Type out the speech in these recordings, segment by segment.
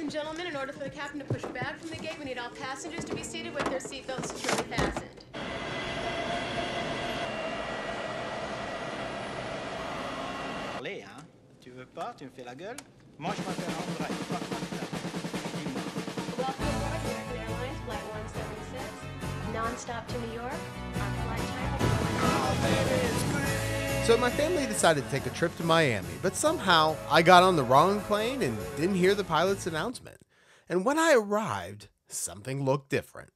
and gentlemen, in order for the captain to push back from the gate, we need all passengers to be seated with their seatbelts securely fastened. Hein? Tu veux pas, tu me fais la gueule? Moi, je préfère en vrai. Welcome aboard Rookery Airlines, Flight 176, non-stop to New York. Our flight time. So my family decided to take a trip to Miami, but somehow I got on the wrong plane and didn't hear the pilot's announcement. And when I arrived, something looked different.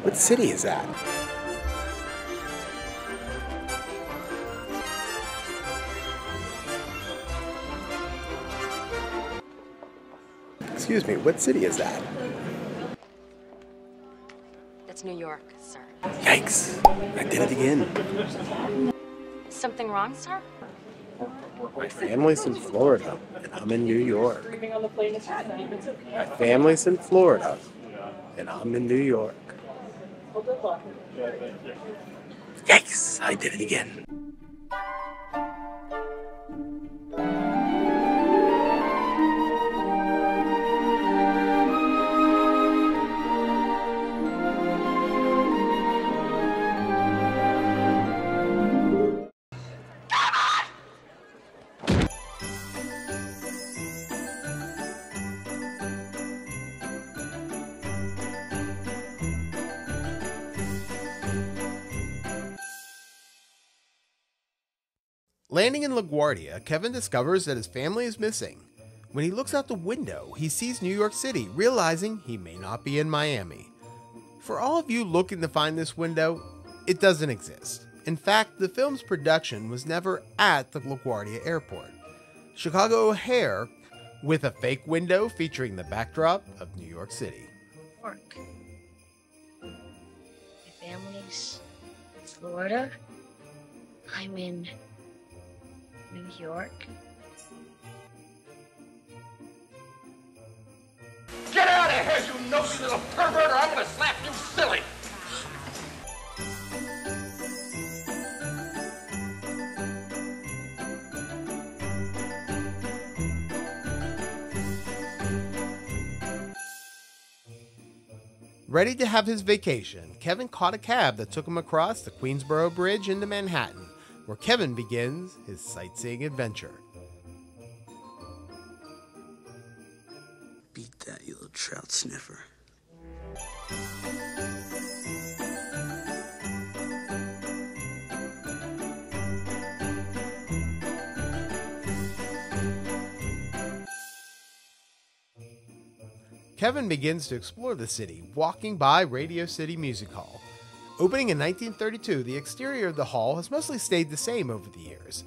What city is that? Excuse me, what city is that? That's New York, sir. Yikes, I did it again. Something wrong, sir? My family's in Florida, and I'm in New York. My family's in Florida, and I'm in New York. Yikes, I did it again. Landing in LaGuardia, Kevin discovers that his family is missing. When he looks out the window, he sees New York City, realizing he may not be in Miami. For all of you looking to find this window, it doesn't exist. In fact, the film's production was never at the LaGuardia Airport. Chicago O'Hare, with a fake window featuring the backdrop of New York City. Work. My family's in Florida. I'm in New York. Get out of here, you nosy little pervert, or I'm gonna slap you silly! Ready to have his vacation, Kevin caught a cab that took him across the Queensboro Bridge into Manhattan, where Kevin begins his sightseeing adventure. Beat that, you little trout sniffer. Kevin begins to explore the city, walking by Radio City Music Hall. Opening in 1932, the exterior of the hall has mostly stayed the same over the years.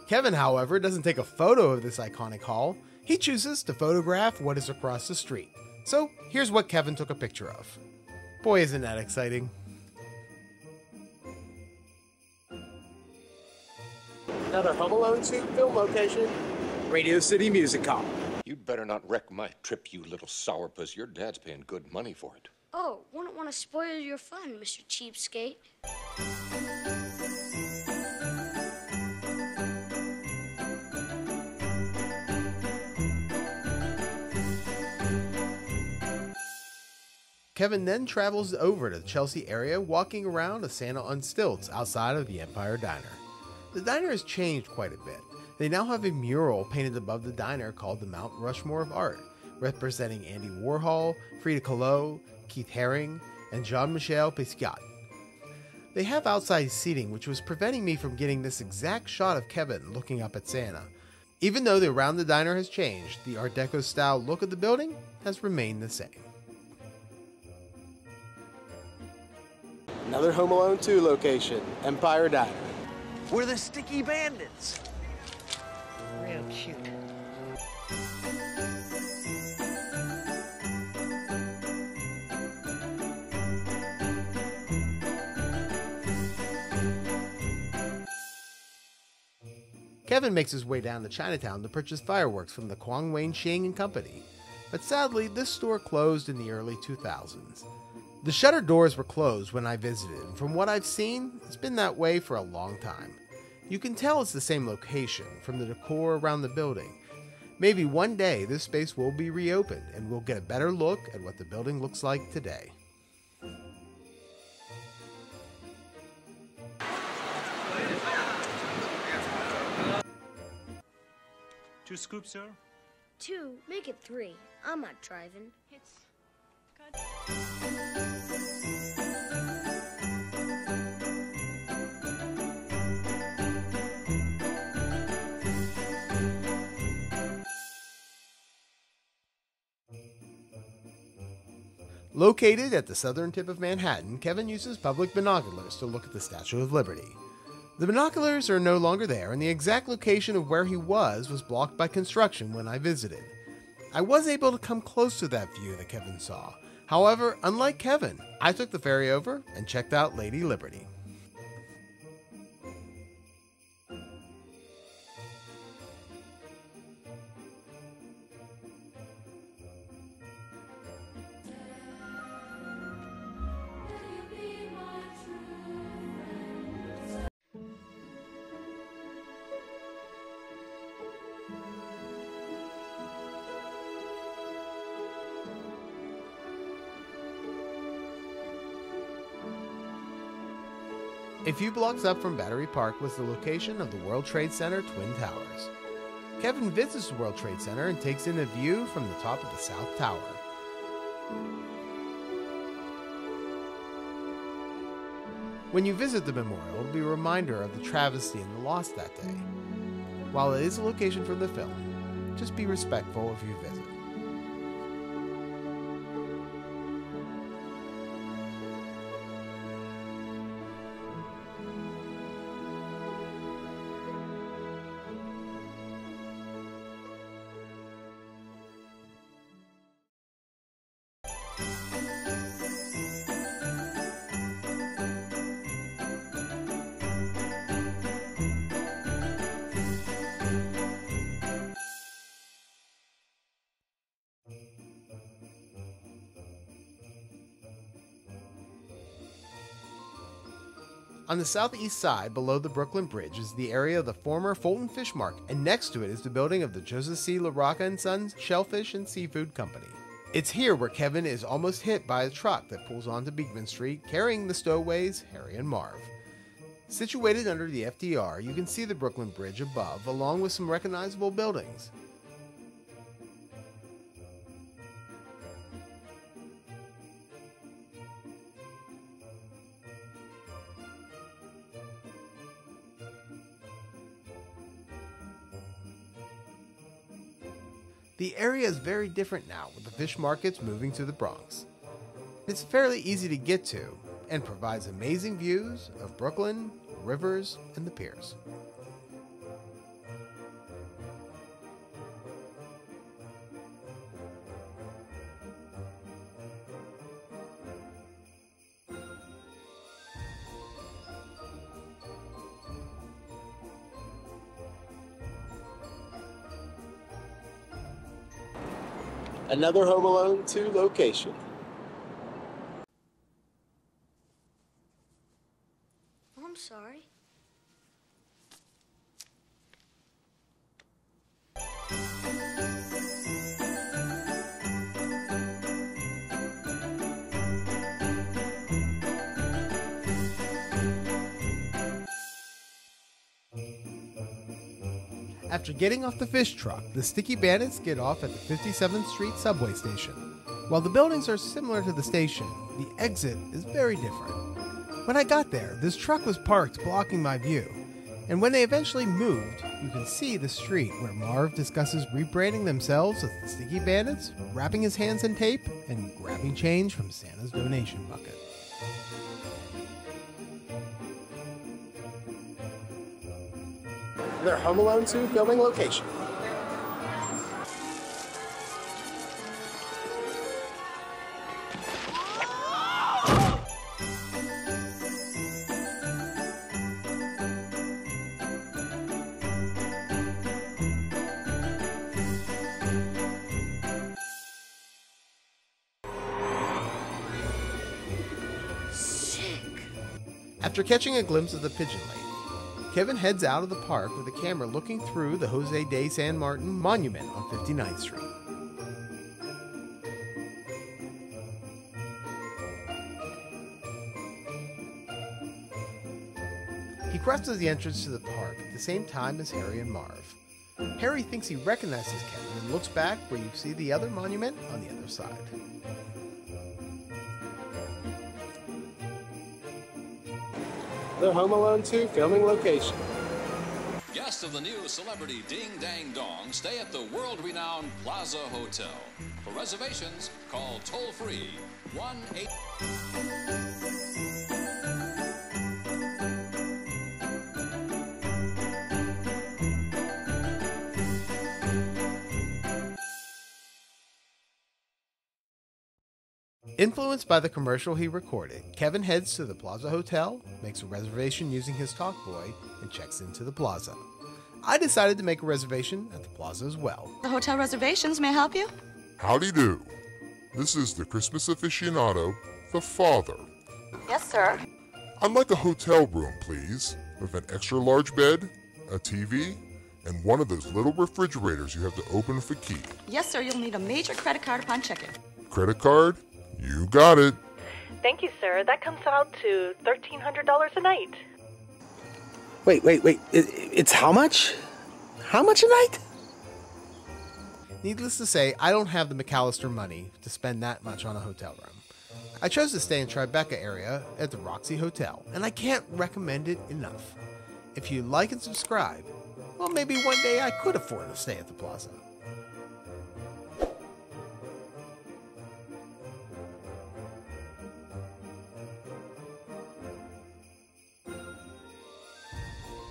Kevin, however, doesn't take a photo of this iconic hall. He chooses to photograph what is across the street. So here's what Kevin took a picture of. Boy, isn't that exciting. Another Home Alone 2 film location, Radio City Music Hall. You'd better not wreck my trip, you little sourpuss. Your dad's paying good money for it. Oh, wouldn't want to spoil your fun, Mr. Cheapskate. Kevin then travels over to the Chelsea area, walking around a Santa on stilts outside of the Empire Diner. The diner has changed quite a bit. They now have a mural painted above the diner called the Mount Rushmore of Art, representing Andy Warhol, Frida Kahlo, Keith Haring, and Jean-Michel Basquiat. They have outside seating, which was preventing me from getting this exact shot of Kevin looking up at Santa. Even though the around the diner has changed, the Art Deco style look of the building has remained the same. Another Home Alone 2 location, Empire Diner. We're the Sticky Bandits. Real cute. Kevin makes his way down to Chinatown to purchase fireworks from the Kwang Wayne Shing and Company. But sadly, this store closed in the early 2000s. The shutter doors were closed when I visited, and from what I've seen, it's been that way for a long time. You can tell it's the same location from the decor around the building. Maybe one day this space will be reopened and we'll get a better look at what the building looks like today. 2 scoops, sir? 2, make it 3. I'm not driving. It's good. Located at the southern tip of Manhattan, Kevin uses public binoculars to look at the Statue of Liberty. The binoculars are no longer there, and the exact location of where he was blocked by construction when I visited. I was able to come close to that view that Kevin saw. However, unlike Kevin, I took the ferry over and checked out Lady Liberty. A few blocks up from Battery Park was the location of the World Trade Center Twin Towers. Kevin visits the World Trade Center and takes in a view from the top of the South Tower. When you visit the memorial, it will be a reminder of the travesty and the loss that day. While it is a location from the film, just be respectful if you visit. On the southeast side, below the Brooklyn Bridge, is the area of the former Fulton Fish Market, and next to it is the building of the Joseph C. LaRocca & Sons Shellfish and Seafood Company. It's here where Kevin is almost hit by a truck that pulls onto Beekman Street, carrying the stowaways Harry and Marv. Situated under the FDR, you can see the Brooklyn Bridge above, along with some recognizable buildings. The area is very different now, with the fish markets moving to the Bronx. It's fairly easy to get to, and provides amazing views of Brooklyn, rivers, and the piers. Another Home Alone 2 location. I'm sorry. After getting off the fish truck, the Sticky Bandits get off at the 57th Street subway station. While the buildings are similar to the station, the exit is very different. When I got there, this truck was parked blocking my view, and when they eventually moved, you can see the street where Marv discusses rebranding themselves as the Sticky Bandits, wrapping his hands in tape, and grabbing change from Santa's donation bucket. Their Home Alone 2 filming location. After catching a glimpse of the Pigeon Lady, Kevin heads out of the park with a camera looking through the Jose de San Martin monument on 59th Street. He crosses the entrance to the park at the same time as Harry and Marv. Harry thinks he recognizes Kevin and looks back where you see the other monument on the other side. The Home Alone 2 filming location. Guests of the new celebrity Ding Dang Dong stay at the world-renowned Plaza Hotel. For reservations, call toll-free 1-8... Influenced by the commercial he recorded, Kevin heads to the Plaza Hotel, makes a reservation using his talkboy, and checks into the Plaza. I decided to make a reservation at the Plaza as well. The hotel reservations, may I help you? Howdy do. This is the Christmas aficionado, the father. Yes, sir. I'd like a hotel room, please, with an extra large bed, a TV, and one of those little refrigerators you have to open with a key. Yes, sir. You'll need a major credit card upon check-in. Credit card? You got it. Thank you, sir. That comes out to $1,300 a night. Wait. It's how much? How much a night? Needless to say, I don't have the McAllister money to spend that much on a hotel room. I chose to stay in Tribeca area at the Roxy Hotel, and I can't recommend it enough. If you like and subscribe, well, maybe one day I could afford to stay at the Plaza.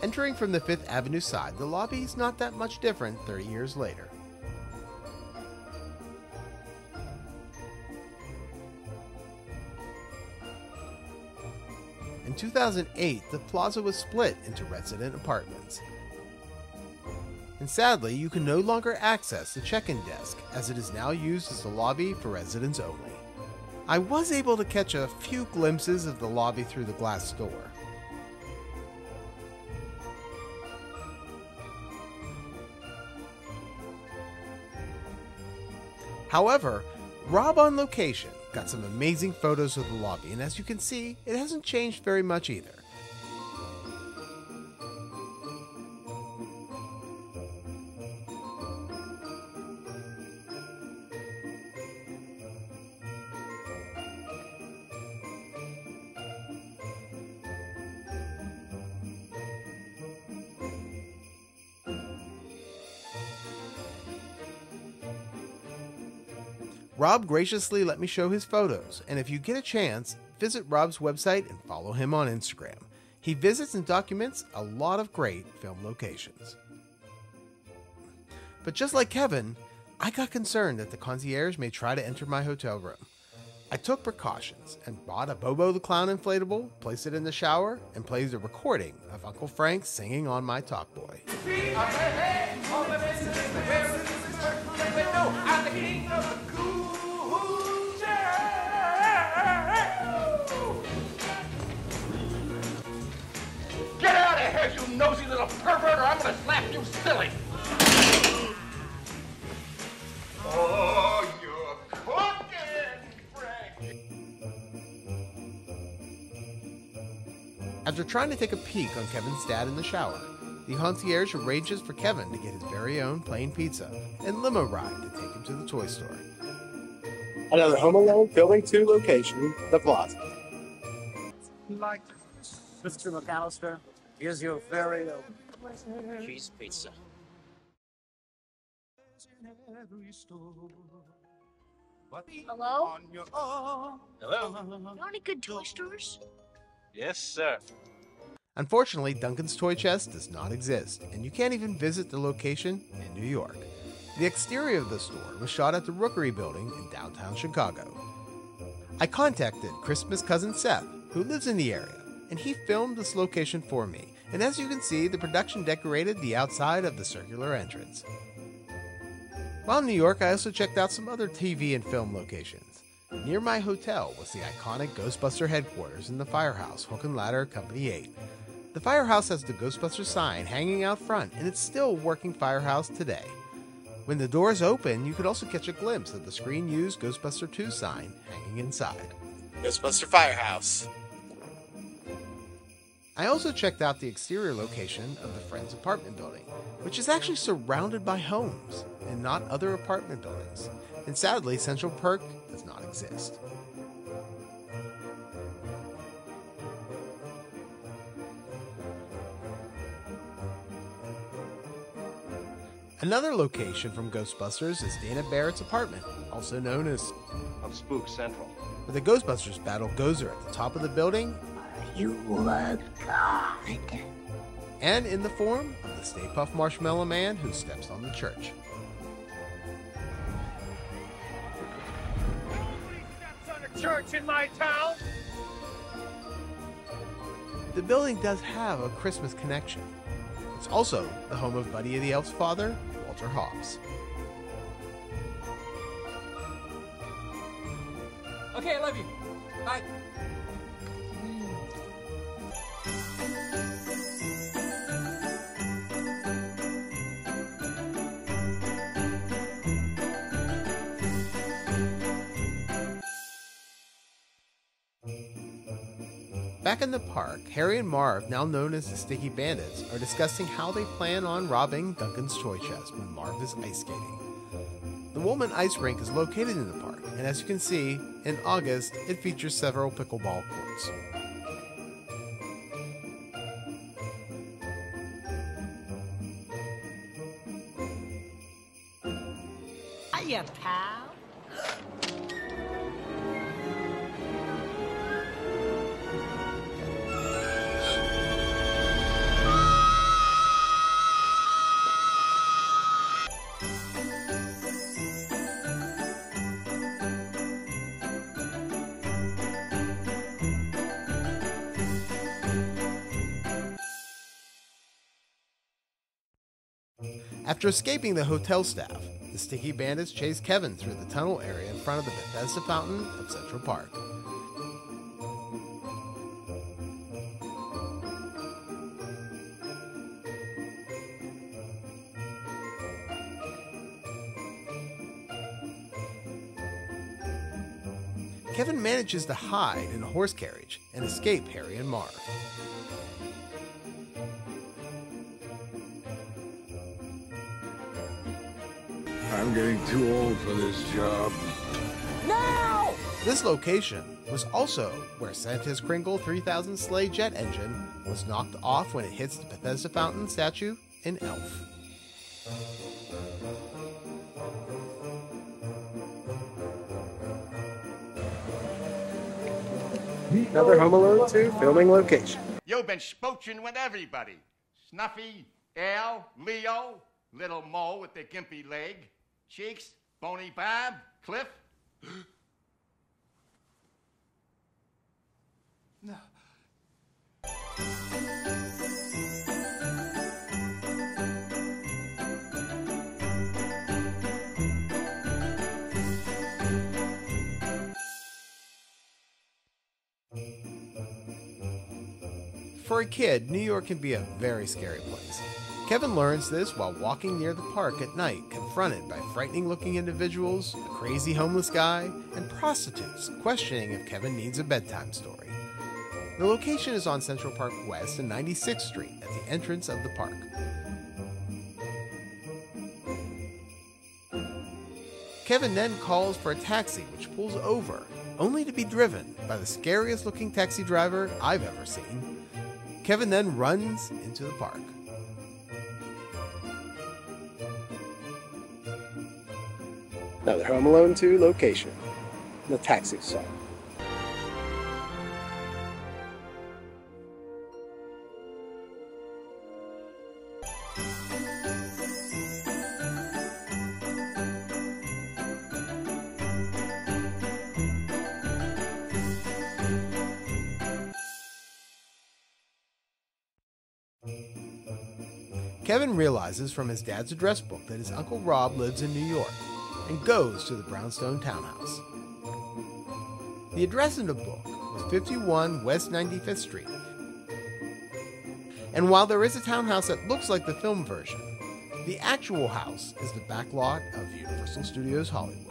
Entering from the 5th Avenue side, the lobby is not that much different 30 years later. In 2008, the Plaza was split into resident apartments. And sadly, you can no longer access the check-in desk, as it is now used as the lobby for residents only. I was able to catch a few glimpses of the lobby through the glass door. However, Rob on location got some amazing photos of the lobby, and as you can see, it hasn't changed very much either. Rob graciously let me show his photos, and if you get a chance, visit Rob's website and follow him on Instagram. He visits and documents a lot of great film locations. But just like Kevin, I got concerned that the concierge may try to enter my hotel room. I took precautions and bought a Bobo the Clown inflatable, placed it in the shower, and played a recording of Uncle Frank singing on my talkboy. Get out of here, you nosy little pervert, or I'm gonna slap you silly! Oh, you're cooking, Frank! After trying to take a peek on Kevin's dad in the shower, the concierge arranges for Kevin to get his very own plain pizza and limo ride to take him to the toy store. Another Home Alone filming 2 location, the Plaza. Like Mr. McAllister, here's your very own cheese pizza. Hello? Hello? You know any good toy stores? Yes, sir. Unfortunately, Duncan's Toy Chest does not exist, and you can't even visit the location in New York. The exterior of the store was shot at the Rookery Building in downtown Chicago. I contacted Christmas cousin Seth, who lives in the area, and he filmed this location for me, and as you can see, the production decorated the outside of the circular entrance. While in New York, I also checked out some other TV and film locations. Near my hotel was the iconic Ghostbuster headquarters in the Firehouse, Hook and Ladder Company 8. The firehouse has the Ghostbusters sign hanging out front, and it's still a working firehouse today. When the doors open, you could also catch a glimpse of the screen-used Ghostbuster 2 sign hanging inside. Ghostbuster Firehouse. I also checked out the exterior location of the Friends apartment building, which is actually surrounded by homes and not other apartment buildings. And sadly, Central Park does not exist. Another location from Ghostbusters is Dana Barrett's apartment, also known as Spook Central, where the Ghostbusters battle Gozer at the top of the building. You were God. And in the form of the Stay Puft Marshmallow Man who steps on the church. Nobody steps on a church in my town. The building does have a Christmas connection. It's also the home of Buddy the Elf's father, Walter Hobbs. Okay, I love you. Bye. Back in the park, Harry and Marv, now known as the Sticky Bandits, are discussing how they plan on robbing Duncan's toy chest when Marv is ice skating. The Woolman Ice Rink is located in the park, and as you can see, in August, it features several pickleball courts. Hiya, pal. After escaping the hotel staff, the Sticky Bandits chase Kevin through the tunnel area in front of the Bethesda Fountain of Central Park. Kevin manages to hide in a horse carriage and escape Harry and Marv. I'm getting too old for this job. No! This location was also where Santa's Kringle 3000 sleigh jet engine was knocked off when it hits the Bethesda Fountain statue in Elf. Another Home Alone 2 filming location. You've been spooching with everybody. Snuffy, Al, Leo, Little Mo with the gimpy leg, Cheeks, Bony Bob, Cliff. No. For a kid, New York can be a very scary place. Kevin learns this while walking near the park at night, confronted by frightening-looking individuals, a crazy homeless guy, and prostitutes questioning if Kevin needs a bedtime story. The location is on Central Park West and 96th Street at the entrance of the park. Kevin then calls for a taxi, which pulls over, only to be driven by the scariest-looking taxi driver I've ever seen. Kevin then runs into the park. Another Home Alone 2 location. The taxi stop. Kevin realizes from his dad's address book that his Uncle Rob lives in New York and goes to the Brownstone Townhouse. The address in the book was 51 West 95th Street. And while there is a townhouse that looks like the film version, the actual house is the back lot of Universal Studios Hollywood.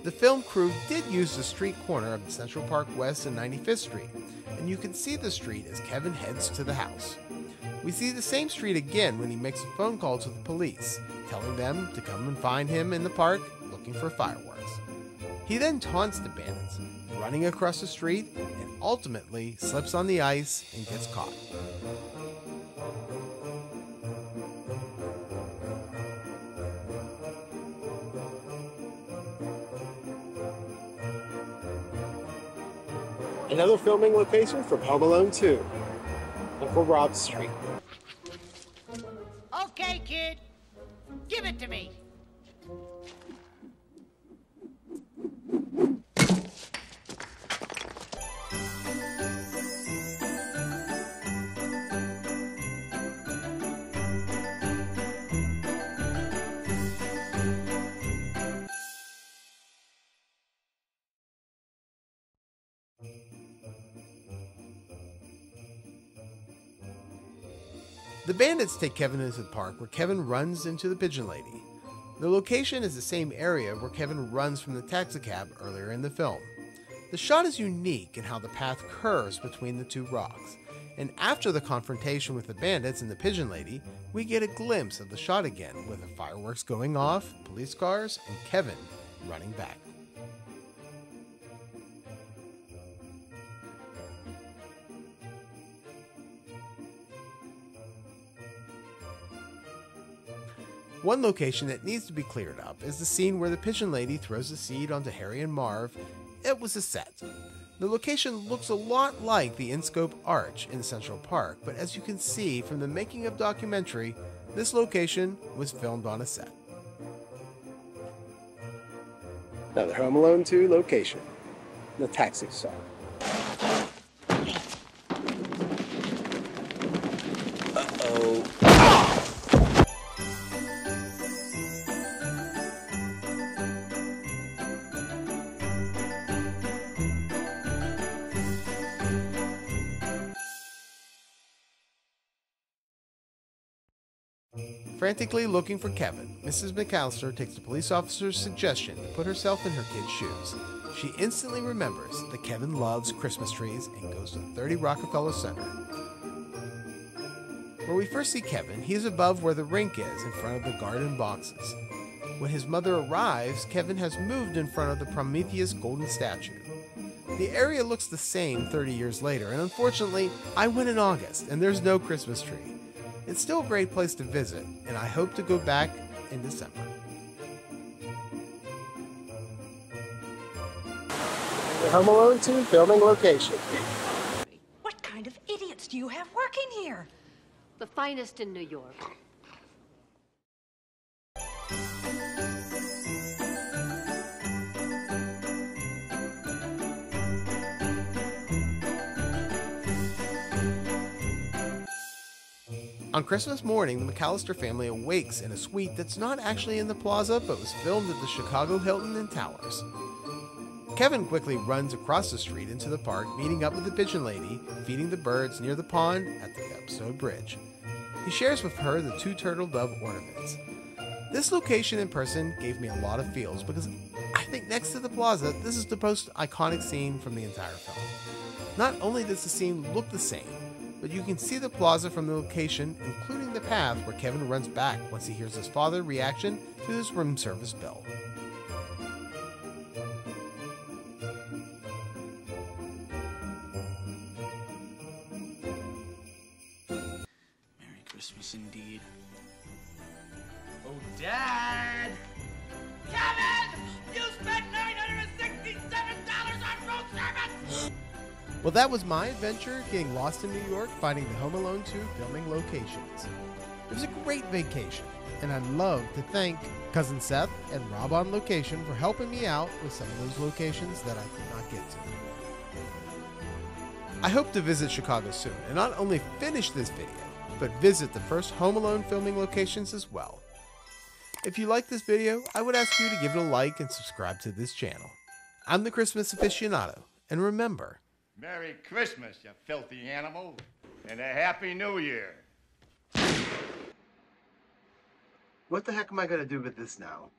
The film crew did use the street corner of Central Park West and 95th Street, and you can see the street as Kevin heads to the house. We see the same street again when he makes a phone call to the police, telling them to come and find him in the park looking for fireworks. He then taunts the bandits, running across the street, and ultimately slips on the ice and gets caught. Another filming location from Home Alone 2, Uncle Rob's Street. Okay, kid. Give it to me. The bandits take Kevin into the park where Kevin runs into the Pigeon Lady. The location is the same area where Kevin runs from the taxicab earlier in the film. The shot is unique in how the path curves between the two rocks, and after the confrontation with the bandits and the Pigeon Lady, we get a glimpse of the shot again with the fireworks going off, police cars, and Kevin running back. One location that needs to be cleared up is the scene where the Pigeon Lady throws the seed onto Harry and Marv. It was a set. The location looks a lot like the in-scope arch in Central Park, but as you can see from the making of documentary, this location was filmed on a set. Another Home Alone 2 location, the taxi stop. Uh-oh. Frantically looking for Kevin, Mrs. McAllister takes the police officer's suggestion to put herself in her kid's shoes. She instantly remembers that Kevin loves Christmas trees and goes to 30 Rockefeller Center. Where we first see Kevin, he is above where the rink is in front of the garden boxes. When his mother arrives, Kevin has moved in front of the Prometheus golden statue. The area looks the same 30 years later, and unfortunately, I went in August and there's no Christmas tree. It's still a great place to visit, and I hope to go back in December. The Home Alone 2 filming location. What kind of idiots do you have working here? The finest in New York. On Christmas morning, the McAllister family awakes in a suite that's not actually in the plaza, but was filmed at the Chicago Hilton and Towers. Kevin quickly runs across the street into the park, meeting up with the Pigeon Lady, feeding the birds near the pond at the Bethesda Bridge. He shares with her the 2 turtle dove ornaments. This location in person gave me a lot of feels because I think next to the plaza, this is the most iconic scene from the entire film. Not only does the scene look the same, but you can see the plaza from the location, including the path where Kevin runs back once he hears his father's reaction to his room service bill. Merry Christmas indeed. Oh, Dad! Kevin! You spent $967 on road service! Well, that was my adventure getting lost in New York, finding the Home Alone 2 filming locations. It was a great vacation, and I'd love to thank Cousin Seth and Rob on Location for helping me out with some of those locations that I could not get to. I hope to visit Chicago soon, and not only finish this video, but visit the first Home Alone filming locations as well. If you like this video, I would ask you to give it a like and subscribe to this channel. I'm the Christmas Aficionado, and remember, Merry Christmas, you filthy animal, and a Happy New Year. What the heck am I gonna do with this now?